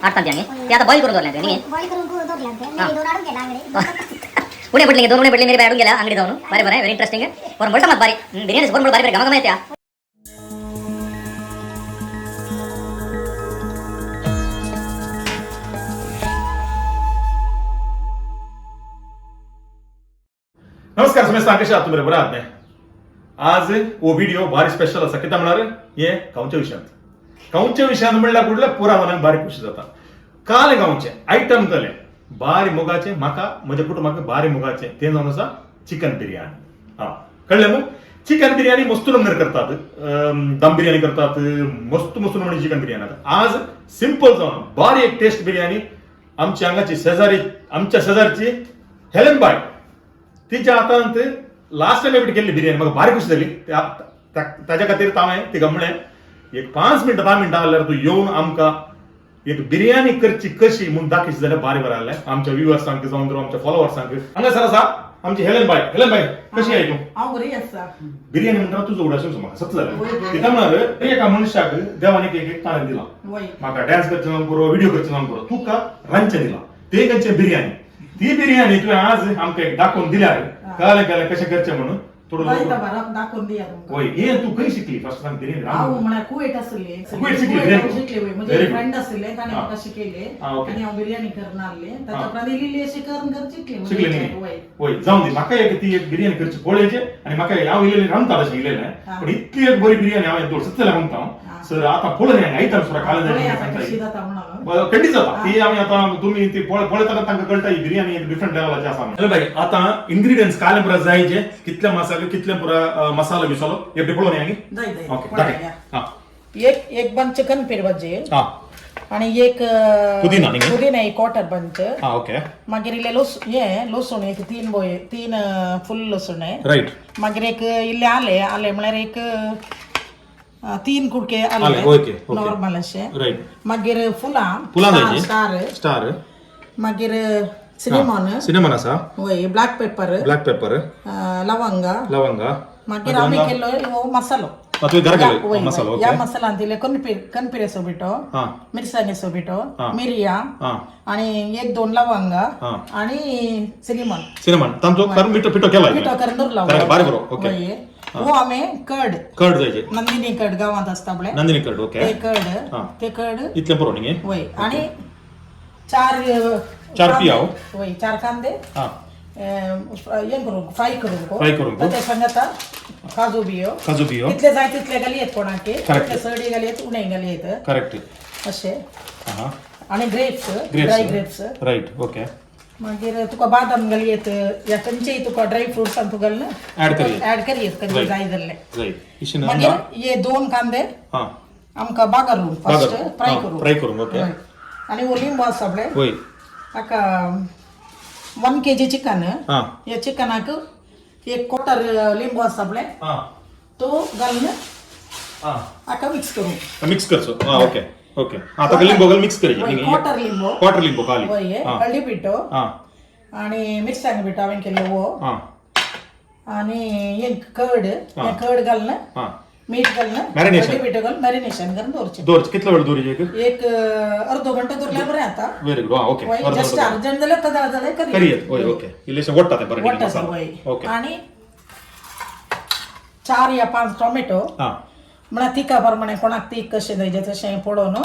8 तास द्यांगे ते आता बॉईल करून धरले नाही बॉईल करून धरले मी दोन आडून गेला अंगडी पुणे पडले दोन पडले मेरे बैठून गेला अंगडी जाऊन बरे बरे व्हेरी इंटरेस्टिंग आहे पण बोलता मत बारी बिर्याणी पण बारी बारी गमा येत्या नमस्कार समेत कशा आहात तुम्ही बरं आहात नाही आज वो व्हिडिओ भारी स्पेशल असा किती म्हणणार ये गावच्या विषयात म्हणल्यार कुठल्या पुरा मनाक भारी खुशी जाता काल गावचे आयटम केले भारी मुगाचे म्हाका म्हज्या कुटुंबाक भारी मुगाचे ते जावन आसा चिकन बिर्याणी हा कळले मग चिकन बिर्याणी मस्त नंबर करतात दम बिर्याणी करतात मस्त म्हणजे चिकन बिर्याणी आज सिंपल जाऊन भारी एक टेस्ट बिर्याणी आमच्या अंगाची आमच्या शेजारची हेलन बाय तिच्या हातांत लास्ट टाइम केली बिर्याणी म्हाका भारी खुशी जाली ताच्या खातीर हांवें ती गमणे एक 5 मिनटां 10 मिनटां जाल्यार तूं येवन आमकां एक बिर्याणी करची कशी म्हणून दाखयची जाल्यार भारी बरं जालें आमच्या व्ह्युअर्सांक जावन तर आमच्या फॉलोवर्सांक हांगासर आसा आमची हेलन बाय कशी आहे तूं हांव बरी आसा बिर्याणी म्हणटा तुजो उडासून म्हाका सत जालें तिका म्हणल्यार एका मनशाक देवान एक तारण दिला म्हाका डान्स करचे नाम करो व्हिडिओ करचे नाम करो तुका रांदचें दिला ते खंयचे बिर्याणी ती बिर्याणी तुवें आज आमकां एक दाखोवन दिल्यार कळलें कशें करचें म्हणून थोडं दाखोवन दिया तुमकां होय हे तू खंय शिकली फर्स्ट सांग बिर्याणी हांव म्हळ्यार कुवेत आसले कुवेत शिकली म्हणजे फ्रेंड आसले ताणें म्हाका शिकयले आनी हांव बिर्याणी करनासले ताच्या उपरांत इल्ली अशी करून शिकले न्ही होय जावन दी म्हाका एक ती एक बिर्याणी करची पळोवची आनी म्हाका हांव इल्लें रांदता शिकलेलें पण इतली एक बरी बिर्याणी हांवें दोळसतलें म्हणटा सर आता पळोवन आयटम सुद्दां काले खंडी जाता ती आमी आतां तुमी ती पळयतना तांकां कळटा ही बिर्याणी एक डिफरंट लेवलाची आसा हॅलो भाई आतां इन्ग्रेडियंट्स काले पुरा जायचे कितले मसाले कितले पुरा मसाला बिसालो एक पळोवन आमी जाय ओके दाखय हां एक बंच चिकन पीठ भाजी हां आणि एक पुदिना एक क्वार्टर बंच हां ओके मागीर इल्ले लसूण एक 3 फुल लसूण आहे राईट मागीर एक इल्ले आले म्हळ्यार एक 3 कुडके आले नॉर्मल अशे राईट मागीर फुलां स्टार मागीर सिनेमॉन आसा होय ब्लॅक पेपर लवंगा मागीर आमी केलो हो मसालो मसालो या मसालान दिले कनपिरे सोबिटो मिरसांगे सोबिटो मिरया आणि 1-2 लवंगा आणि सिनेमॉन तांचो करून पिठो केला करून दवरला बारी बरो ओके हो आम्ही कर्ड जायचे नंदिनी कर्ड गावात असता नंदिनी कर्ड ओके ते कर्ड इतले पुरो न्ही होय आणि 4 पियाव होय 4 कांदे फ्राय करून ते सांगता काजू बियो तितले जाय तितले घालयेत कोणाके तितले सडी घालयेत उणे घालयेत करेक्ट अशे आणि ड्राय ग्रेप्स राईट ओके मागीर तुका बादाम घालयेत या खंयचेय तुका ड्राय फ्रुट्स तुका ऍड करियेत कधी जाय जाल्ले मागीर हे 2 कांदे आमकां बागारून फर्स्ट फ्राय करून ओके आणि वो लिंबू आसा पळय होय आका 1 kg चिकन या चिकनाक एक क्वार्टर लिंबू आसा पळय तो घालून आका मिक्स करचो ओके आता लिंबू मिक्स करचे क्वार्टर लिंबू खाली होय हळदी पिठो आणि मिरसांग पिठो हांवें केलो वो आणि एक कर्ड घालून मीठ घालून हळदी पिठो घालून मॅरिनेशन करून दवरचे कितलो वेळ दवरचे एक अर्धो घंटा दवरल्यार बरें आता very good okay just urgent जाल्यार कदा जाल्यार करियेत होय ओके इल्लेशें वट्टा ते बरें ओके आणि 4 या 5 टोमॅटो म्हळ्यार तिका प्रमाणे कोणाक तीख कशें जाय तशें पळोवन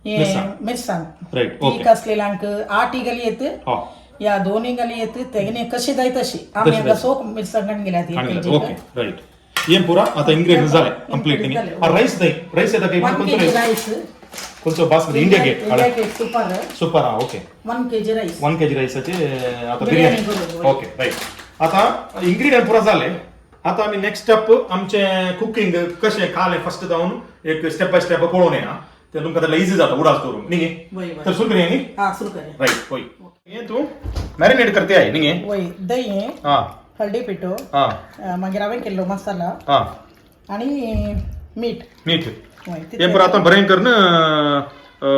मिरसांग तीख आसलेल्यांक 8 घालयेत या 2 घालयेत तेगने कशी जाय तशी आमी हांगा सोक मिरसांग घालून गेल्यात ओके राईट ये पूरा आता इंग्रेडिएंट्स झाले कंप्लीट नी राईस येता काही राईस कोणतो basmati India get super okay 1 kg राईसाचे आता बिर्याणी ओके राईट आता इंग्रेडिएंट पुरा झाले आता आम्ही नेक्स्ट स्टेप आमचे कुकिंग कशें काले फर्स्ट जावन एक स्टेप बाय स्टेप पळोवन येना ते तुमकां त्याला इजी जाता उडास करून न्ही तर सुरू करूया न्ही सुरू करूया राईट होय हे तू मॅरिनेट करते आहे न्ही होय दही हळदी पिठो मागीर हांवें केल्लो मसाला आणि मीठ हे पुरा आता बरें करून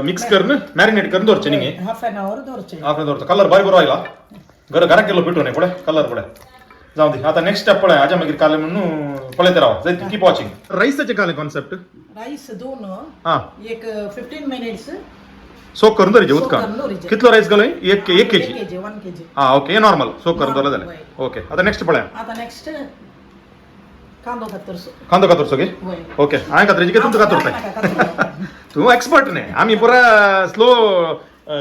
मिक्स करून मॅरिनेट करून दवरचे न्ही हाफ एन आवर दवरचे कलर बरो आयला घराक केलो पिठो न्ही पळय कलर पळय जाऊ दे आता नेक्स्ट स्टेप पळय हाज्या मागीर काले म्हणून पळयते राव जाय कीप वॉचिंग राईसाचे काले कॉन्सेप्ट राईस 2 एक 15 मिनिट्स सोक करून दवरीचे सोक उदकान करून दवरीचे. कितलो रायस घालूय 1 केजी 1 केजी हा ओके नॉर्मल सोक करून दवरला वय. जाल्यार ओके आता नेक्स्ट पळया आता नेक्स्ट कांदो कातरसो कांदो कातरचो गे वय ओके हांवें कातरची की तुमचो कातरताय तू एक्सपर्ट न्ही आमी पुरा स्लो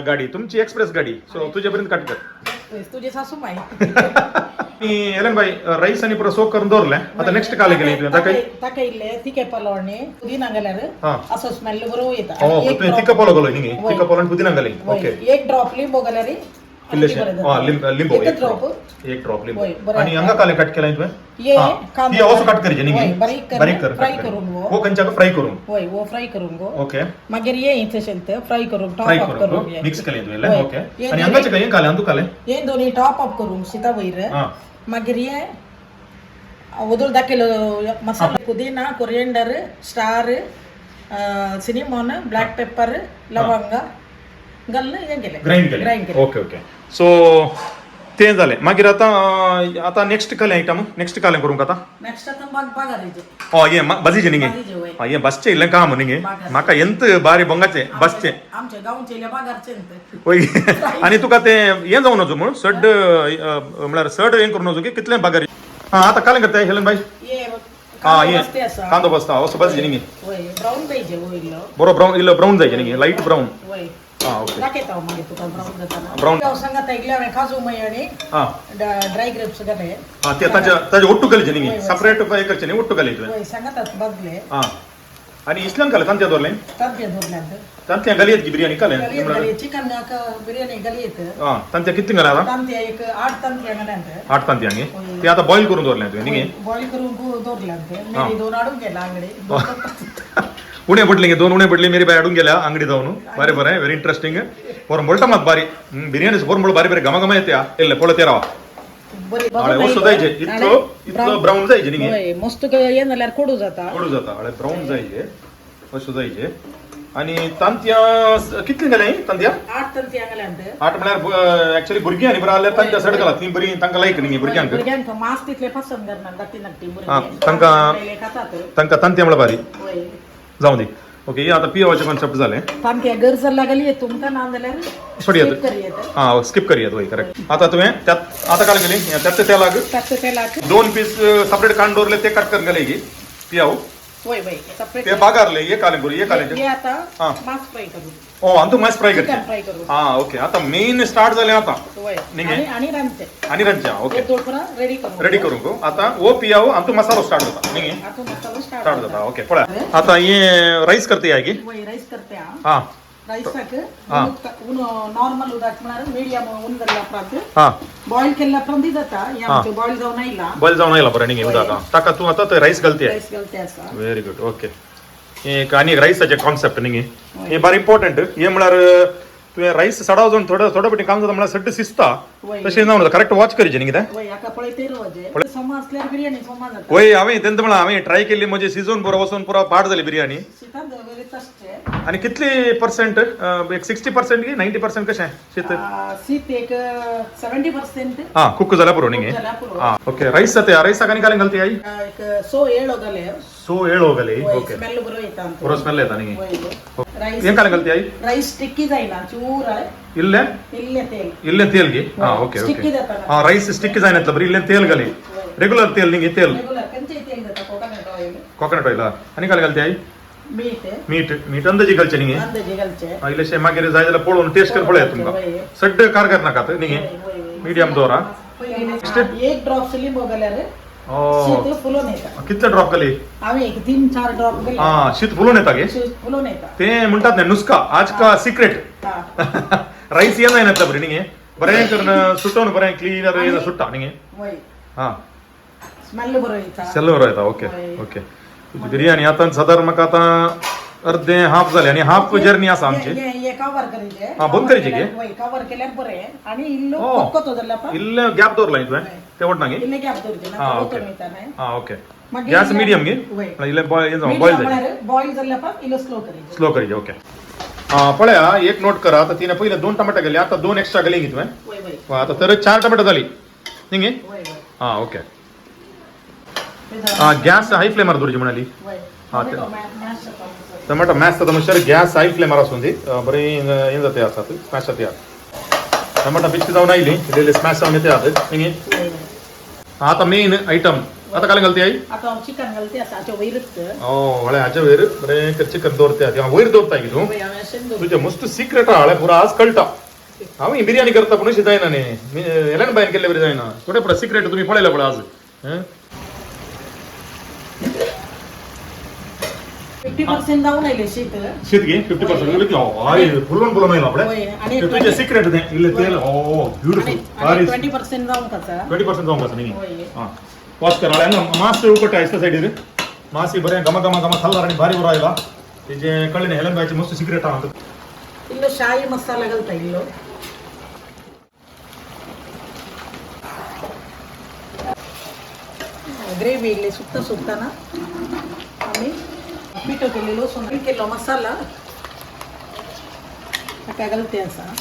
गाडी तुमची एक्सप्रेस गाडी सो तुजे पर्यंत काट कर तुझे सासू माय हेलन बाई राईस आणि पुरा सोक करून दवरले आता नेक्स्ट काले गेले तुवें ताका ताका इल्ले तिके पलोवणी पुदिना घाल्यार हा. असो स्मेल बरो येता हो तुवें तिका पोलो घालो न्ही वय. तिका पोलो आनी पुदिना घाली ओके एक ड्रॉप लिंबू घाल्यार इल्लेशे लिंबू एक ड्रॉप एक ड्रॉप लिंबू वय, बरें. आणि हांगा काले कट केलाय तुवें ये हा. कांदो ही also कट करचे न्ही वय, बारीक कर फ्राय करून हो कंचाका फ्राय करून वय वो फ्राय करून गो ओके मागीर ये इथेशेल ते फ्राय करून फ्राय टॉप अप करून करून मिक्स केले तुवें वय. ओके ये आणि दोन्ही- हांगाचे काय काले अंदू काले ये दोन्ही टॉप अप करून सीता वयर हा मागीर ये उदळ दाखयलो मसाला पुदीना coriander star cinnamon black paper लवंग घालून हे केले ग्राइंड ग्राइंड केले ओके ओके सो ते जालें मागीर आता नेक्स्ट काले आयटम नेक्स्ट काले करूंक आता नेक्स्ट आता बागारीचे ये बजीचे न्ही बाजीचे वय. ये बसचे इल्लें काम न्ही म्हाका ಎಂತ ಬಾರಿ ಬೊಂಗಾಚೆ ಬಸ್चे आमचे गांवचे बागारचे ते होय आणि तुका ते हे जावन वचो म्हूण सड म्हळ्यार सड हें करून वचो की कितले बागारी हा आता काले करताय हेलन बाई ये हा कांदो ये बसते असा कांदो बसता असो बसचे न्ही वय ब्राऊन पाहिजे वयलो बरो ब्राऊन इल्लो ब्राऊन जायचे न्ही लाईट ब्राऊन वय हा ओके दाखयता मागीर तुका ब्राऊन जाताना Brown. सांगात ऐकले हांवें काजू मय आणि हा ड्राय ग्रेप्स घाले हा ते ताजे ओट्टू घालचे न्ही सेपरेट फ्राय करचे न्ही ओट्टू घाली तुवें वय सांगात बदले हा आणि इस्लाम काले तांत्या दवरलें तांत्या धरल्यात तांत्या घाली येत की बिर्याणी काले म्हळ्यार चिकन बिर्याणी घाली येत हा तांत्या कितली घाला आता तांत्या एक 8 तांत्या घाल्यात 8 तांत्या न्ही ते आता बॉईल करून दवरलें तुवें न्ही बॉईल करून दवरल्यात मी 2 हाडून गेला आंगडे उणे पडले गे 2 उणे पडले मेरी बाय हाडून गेल्या अंगडी जावन बरें बरें व्हेरी इंटरेस्टिंग पोरं बोलटा मात बारी बिर्याणी पोरं बोल बारी बरें घमा येत्या इल्ले पळय ते रावा बरी हळे वस्तू जायचे इतलो ब्राऊन जायचे न्ही वय मस्त ये जाल्यार कोडू जाता कडू जाता हळे ब्राऊन जायचे वस्तू जायचे आणि तांत्या कितली घाले तांत्या 8 तांत्या घाल्यात 8 म्हळ्यार एक्चुअली भुरगीं आनी बरं आल्यार तांत्या सड घाला ती बरी तांकां लायक न्ही भुरग्यांक भुरग्यांक मास तितले पसंद करना धाकटी धाकटी हा, भुरगीं तांकां खातात तांकां तांत्या म्हळ्यार बारी वय जाऊ दी ओके हे आता पियोवाचे कॉन्सेप्ट जालें तांत्या घर जाल्ला घाली येत तुमकां ना जाल्यार सोडयात skip करियेत हा स्किप करियात वय करेक्ट आता तुवें त्यात आता काल गेली त्यात तेलाक ताचे तेलाक 2 पीस सेपरेट कांड दवरले ते कट करून घाले की पियाव वय वय सेपरेट ते बागारले ये काले करू ये काले हे आता हा. मास फ्राय करू ओ अंतू मास फ्राय करते चिकन फ्राय करू हा ओके आता मेन स्टार्ट जालें आता वय निगे. आणि रांदते आनी रंचा ओके हे दोडपरा रेडी करू रेडी करूंक आता ओ पियाव अंतू मसालो स्टार्ट जाता न्ही आता मसाला स्टार्ट स्टार्ट जाता ओके पळय आता ये राईस करते आहे की वय राईस करते हा राईसाक हा. नॉर्मल उदक म्हळ्यार मिडियम उन जाल्ल्या उपरांत हा बॉईल केल्ल्या उपरांत दी जाता हे आमचे बॉईल जावन आयला बॉईल जावन आयला बरं न्ही उदक ताका तूं आता ते राईस घालते राईस घालते आसा व्हेरी गुड ओके एक आनी राईसाचे कॉन्सेप्ट न्ही हे बारी इम्पॉर्टंट हे म्हळ्यार तुवें राईस सडाव जावन थोडो पेटी काम जाता म्हळ्यार सड्ड शिजता वय. तशें जावन करेक्ट वॉच करचें न्ही कितें वय हाका पळय तेरवाजे सोमा असल्यार बिर्याणी सोमा जाता वय हांवें तेंत म्हळ्यार हांवें ट्राय केल्ली म्हणजे शिजोवन बरो वचून पुरो पाड जाली बिर्याणी शीतान दवरले तशचे आणि कितली पर्सेंट एक 60% की 90% कशें शीत शीत एक 70% हा कुक जाल्या पुरो न्ही जाल्यार पुरो हा ओके राईस जाते राईसाक आनी काले घालते आई एक सो येळो घाले सो येळो घाली ओके स्मेल बरो येता बरो स्मेल येता न्ही राईस हें काले घालते आई राईस टिक्की जायना चूर इल्ले इल्ले तेल इल्लें तेल गे हा ओके स्टिक्की ओके जाता हा राईस स्टिक जायना बरी इल्लें तेल घाली रेग्युलर तेल न्ही तेल रेगुलर कंचे तेल जाता कोकोनट ऑयल कोकोनट ऑयल आनी काले घालते आई मीठ मीठ अंदाजी घालचें न्ही अंदाजे घालचे इल्लेशें मागीर जाय जाल्यार पळोवन टेस्ट कर पळयात तुमकां सड्ड कारगर नाकात न्ही मिडियम दवरा एक ड्रॉप लिंबू घाल्यार ओ शीत फुलोन येता कितले ड्रॉप घाली हांवें एक 3-4 ड्रॉप घाले हा शीत फुलोवन येता गे शीत फुलोन येता ते म्हणतात न्ही नुस्का आज का सिक्रेट हा राईस ये जायना बरी न्ही बरें करून सुटोवन बरें क्लिनर सुट्टा न्ही वय हा स्मेल बरो येता सेल बरो येता ओके ओके तुजी बिर्याणी आतां सादारण म्हाका आतां अर्दे हाफ जालें आनी हाफ जर्नी आसा आमची ये कवर करीचे हा, बंद करीचे गे? वय कवर केल्यार बरें आणि इल्लो ओ. कोतो जाल्यार पा इल्ले गॅप दवरला तुवें ते वटना गे इल्ले गॅप दवरचे हा ना ओके कोतो वयता न्हय हा ओके मागीर गॅस मिडियम गे वय. इल्ले बॉईल मीडियम जाय म्हळ्यार बॉईल जाल्यार पा इल्लो स्लो करीचे स्लो करीचे ओके पळया एक नोट करा आता तिने पहिले 2 टमाटा गेले आता 2 एक्स्ट्रा गेली गी तुवें वय वय आता तर 4 टमाटा जाली न्ही गे वय वय हा ओके गॅस हाय फ्लेमार दवरची म्हणाली वय हा, टोमॅटो ते- मॅश जाता टमाटा मॅश जाता म्हणल्यार गॅस हाय फ्लेमार आसूंदी बरें हें जाता आसात स्मॅश जाता टमाटा बिस्की जावन आयली इल्ले स्मॅश जावन येतात हिंगे आतां मेन आयटम आतां काय घालते आई आता चिकन घालते आता हाच्या वयरच हळे हाच्या वयर बरें चिकन दवरता वयर दवरता की तूं तुजें मस्त सिक्रेट आहा हळे पुरो आज कळटा हांव ही बिर्याणी करता पूण अशी जायना न्ही हेलन बायन केल्ले बरी जायना थोडे पुरो सिक्रेट तुमी पळयला पळय आज 50% जाऊन आयले शीत शीत घे 50% हय फुलोन फुलोन आयला आपले आणि तुजें सिक्रेट तें इल्लें तेल ब्युटिफूल 20% जाऊन कसा 20% जावंक आसा न्ही हां वॉश कर हळे मातशें उकट आयसता सायडीर मातशी बरें घमा घमा घमा खाल्ला आनी भारी बरो आयला तेजें कळ्ळें न्ही हेलन बायचें मस्त सिक्रेट आहा इल्लो शाही मसाला घालता इल्लो ग्रेव्ही इल्ली सुकताना आम्ही पिठो केलेलो सोना केलो मसाला ताका घालते असा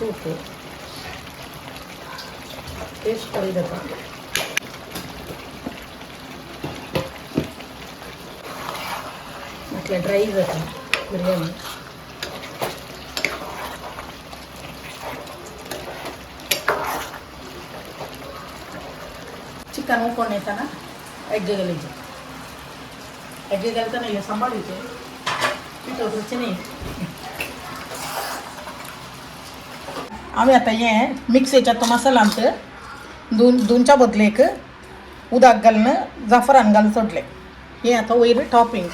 तूप पेस्ट करी देता म्हटलं ड्राय जाता बिर्याणी चिकन उकोण येताना एग्गे घालायचे एग्गे घालताना हे सांभाळायचे पिठोचे नाही आम्ही आता हे मिक्स याच्यात तो मसाला आमचं दोनच्या बदलेक उदक घालणं जाफरान घाल सोडले हे आता वयर टॉपिंग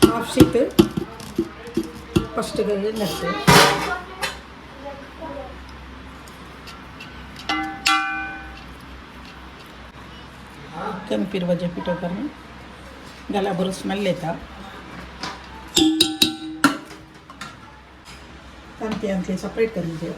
हाफ शीत फस्ट नसते पिरवाचे पिठो करून गला बरो स्मेल येता तांतले सेपरेट करूचे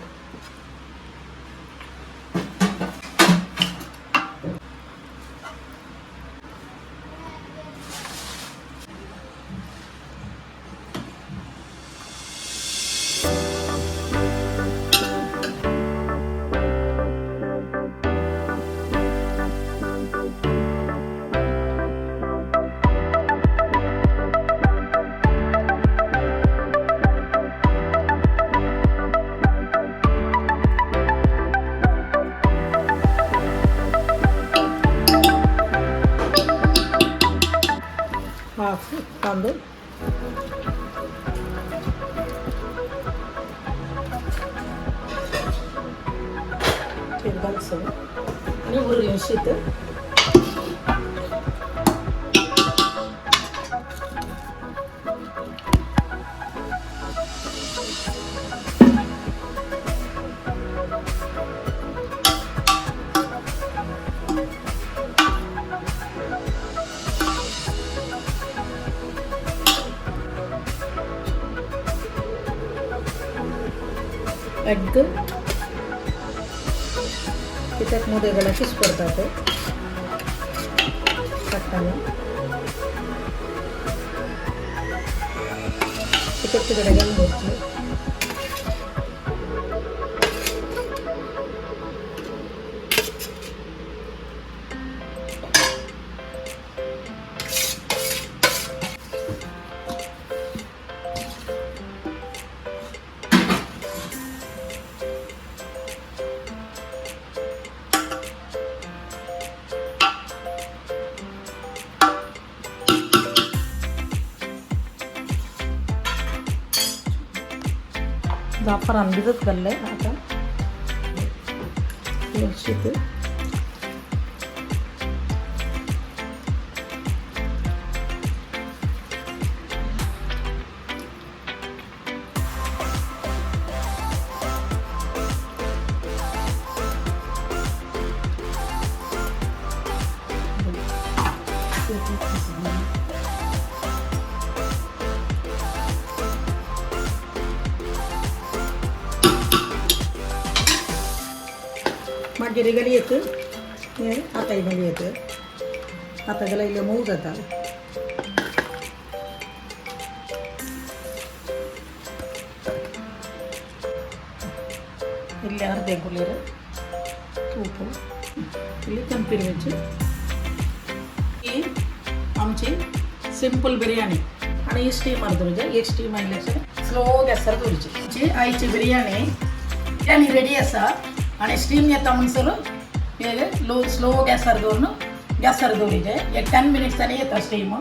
हाफ तांदूळ घालसं आणि उरलें शीत एग त्याच्यात मध्ये गला किस करतात टाकताना त्याच्यात तिकडे घालून द्यायची जाफरान भिजत घाललंय आता शीत मागीर गेली येत आतां गेली येत आतां गेल्यार इल्लें मोव जाता इल्लें अर्दें कुलेर तूप इल्ली कोथंबीर मिरची ही आमची सिंपल बिर्याणी आणि ही स्टीमर दवरचे एक स्टीम आयल्यार स्लो गॅसार दवरची आयची बिर्याणी रेडी आसा आणि स्टीम येता म्हणसर हे स्लो गॅसार दवरून गॅसार दवरचे एक 10 मिनिट्सांनी येता स्टीम